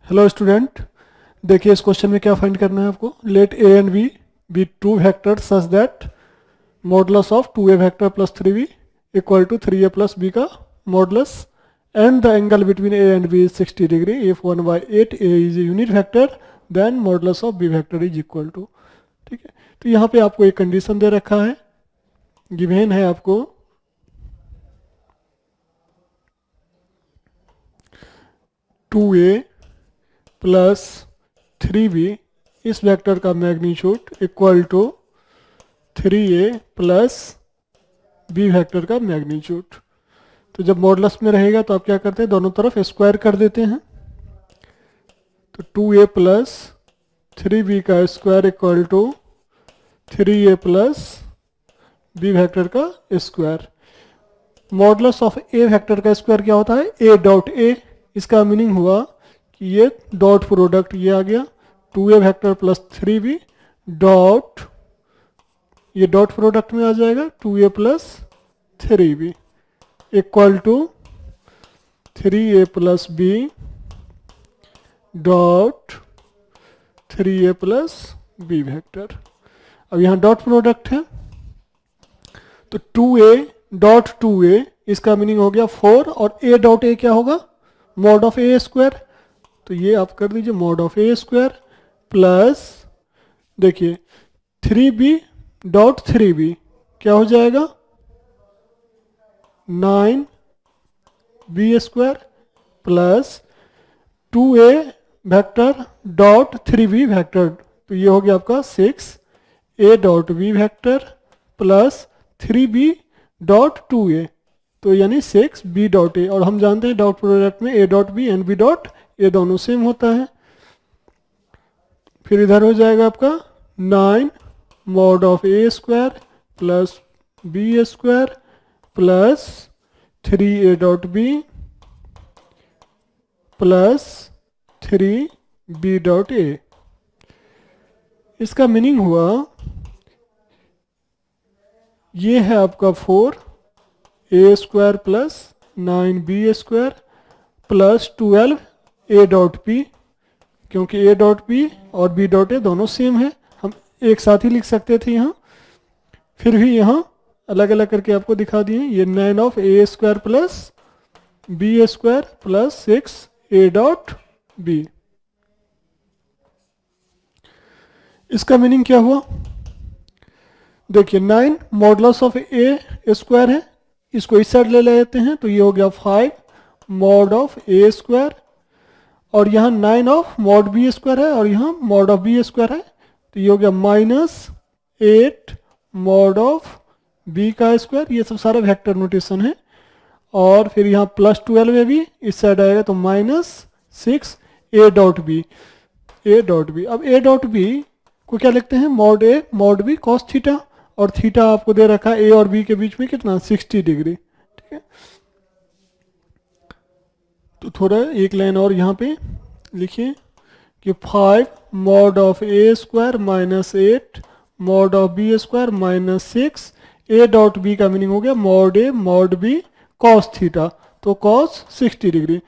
Hello student, देखिए इस question में क्या फाइंड करना है आपको। Let a and b be two vector such that modulus of 2a vector plus 3b equal to 3a plus b का modulus and the angle between a and b is 60 degree. If 1/8 a is a unit vector then modulus of b vector is equal to. ठीक है, तो यहाँ पे आपको एक condition दे रखा है, गिवन है आपको 2a प्लस 3b इस वेक्टर का magnitude equal to 3a plus b vector का मैग्नीट्यूड। तो जब मॉडुलस में रहेगा तो आप क्या करते हैं, दोनों तरफ स्क्वायर कर देते हैं। तो 2a प्लस 3b का square equal to 3a plus b vector का square. Modulus of a vector का स्क्वायर क्या होता है, a डॉट a। इसका मीनिंग हुआ कि ये डॉट प्रोडक्ट ये आ गया 2a vector plus 3b dot, ये डॉट प्रोडक्ट में आ जाएगा 2a plus 3b equal to 3a plus b dot 3a plus b vector. अब यहाँ डॉट प्रोडक्ट है तो 2a डॉट 2a इसका मीनिंग हो गया 4 और a डॉट a क्या होगा, मॉड ऑफ a स्क्वायर। तो ये आप कर दीजिए mod of a square plus देखिए 3b डॉट 3b क्या हो जाएगा 9b square plus 2a vector dot 3b vector. तो ये हो गया आपका 6a dot b vector plus 3b dot 2a, तो यानी 6b डॉट a। और हम जानते हैं डॉट प्रोडक्ट में a dot b and b dot a दोनों सेम होता है। फिर इधर हो जाएगा आपका 9 mod of a square plus b square plus 3a dot b plus 3b dot a। इसका मीनिंग हुआ ये है आपका 4a square plus 9b square plus 12a dot p, क्योंकि a डॉट p और b डॉट a दोनों same है, हम एक साथ ही लिख सकते थे यहाँ। फिर भी यहाँ अलग अलग करके आपको दिखा दिए, ये 9 of a square plus b square plus 6a dot b। इसका मीनिंग क्या हुआ, देखिए 9 मॉडुलस ऑफ a स्क्वायर है, इसको इस साइड ले लेते हैं तो ये हो गया 5 मॉड ऑफ a स्क्वायर, और यहाँ 9 ऑफ मॉड b स्क्वायर है और यहाँ मॉड ऑफ b स्क्वायर है, तो ये हो गया -8 मॉड ऑफ b का स्क्वायर। ये सब सारा वेक्टर नोटेशन है। और फिर यहाँ प्लस 12 में भी इस साइड आएगा तो -6 a dot b, a dot b। अब a डॉट b को क्या लिखते हैं, mod a mod b cos theta, और थीटा आपको दे रखा है a और b के बीच में कितना 60 डिग्री। ठीक है, तो थोड़ा एक लाइन और यहाँ पे लिखिए कि 5 mod of a square minus 8 mod of b square minus 6 a dot b का मीनिंग हो गया mod a mod b cos theta, तो कॉस 60 डिग्री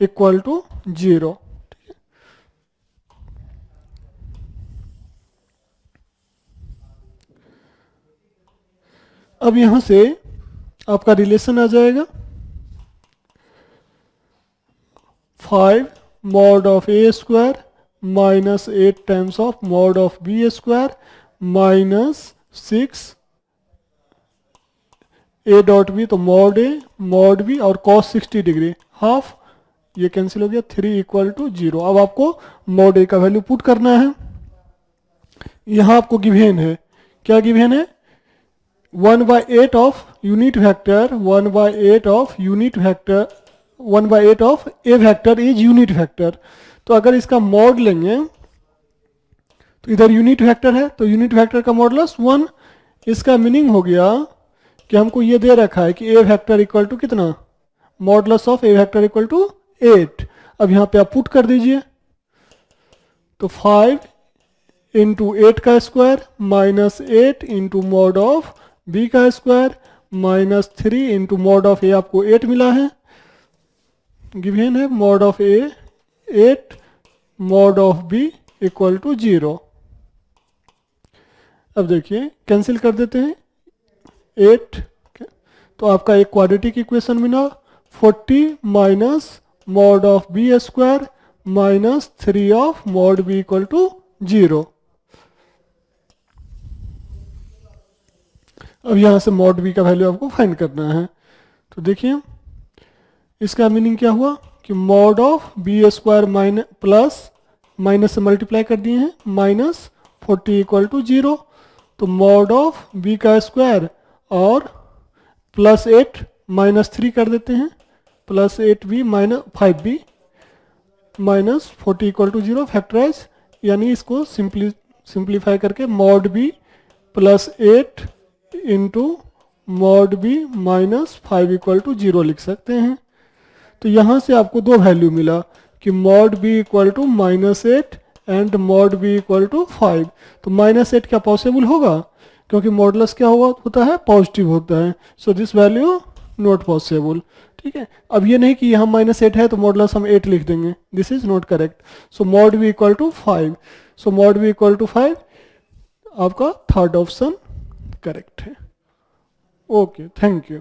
इक्वल टू 0। अब यहां से आपका रिलेशन आ जाएगा 5 mod of a square minus 8 times of mod of b square minus 6 a dot b, तो मॉड a मॉड b और cos 60 डिग्री हाफ, ये cancel हो गया 3 इक्वल टू 0। अब आपको मॉड a का वैल्यू पुट करना है। यहाँ आपको गिवन है, क्या गिवन है, 1/8 of unit vector 1/8 of unit vector 1/8 of a vector is unit vector. तो अगर इसका मॉड लेंगे तो इधर यूनिट वेक्टर है तो यूनिट वेक्टर का मॉडुलस 1। इसका मीनिंग हो गया कि हमको ये दे रखा है कि ए वेक्टर इक्वल टू कितना, modulus of a vector equal to 8। अब यहाँ पे आप पुट कर दीजिए तो 5 इंटू 8 का square minus 8 into mod of b का square minus 3 into mod of a, आपको 8 मिला है, गिवन है mod of a 8 mod of b equal to 0। अब देखिए कैंसिल कर देते हैं 8, तो आपका एक क्वाड्रेटिक इक्वेशन बना 40 minus mod of b square minus 3 of mod b equal to 0। अब यहाँ से मॉड बी का वैल्यू आपको फाइंड करना है। तो देखिए इसका मीनिंग क्या हुआ कि mod of b square minus से मल्टीप्लाई कर दिए हैं माइनस 40 इक्वल टू 0। तो मॉड ऑफ बी का स्क्वायर और प्लस 8 माइनस 3 कर देते हैं plus 8b minus 5b minus 40 equal to 0 factorise, यानी इसको सिंप्लीफाई करके mod b plus 8 into mod b minus 5 equal to 0 लिख सकते हैं। तो यहाँ से आपको दो वैल्यू मिला कि mod b equal to -8 and mod b equal to 5। तो -8 क्या पॉसिबल होगा, क्योंकि मॉडुलस क्या होता है पॉजिटिव होता है, so this value not possible. ठीक है, अब ये नहीं कि यहाँ -8 है तो मॉडुलस हम 8 लिख देंगे, this is not correct. So mod b equal to 5, so mod b equal to 5 आपका थर्ड ऑप्शन करेक्ट है। Okay, thank you.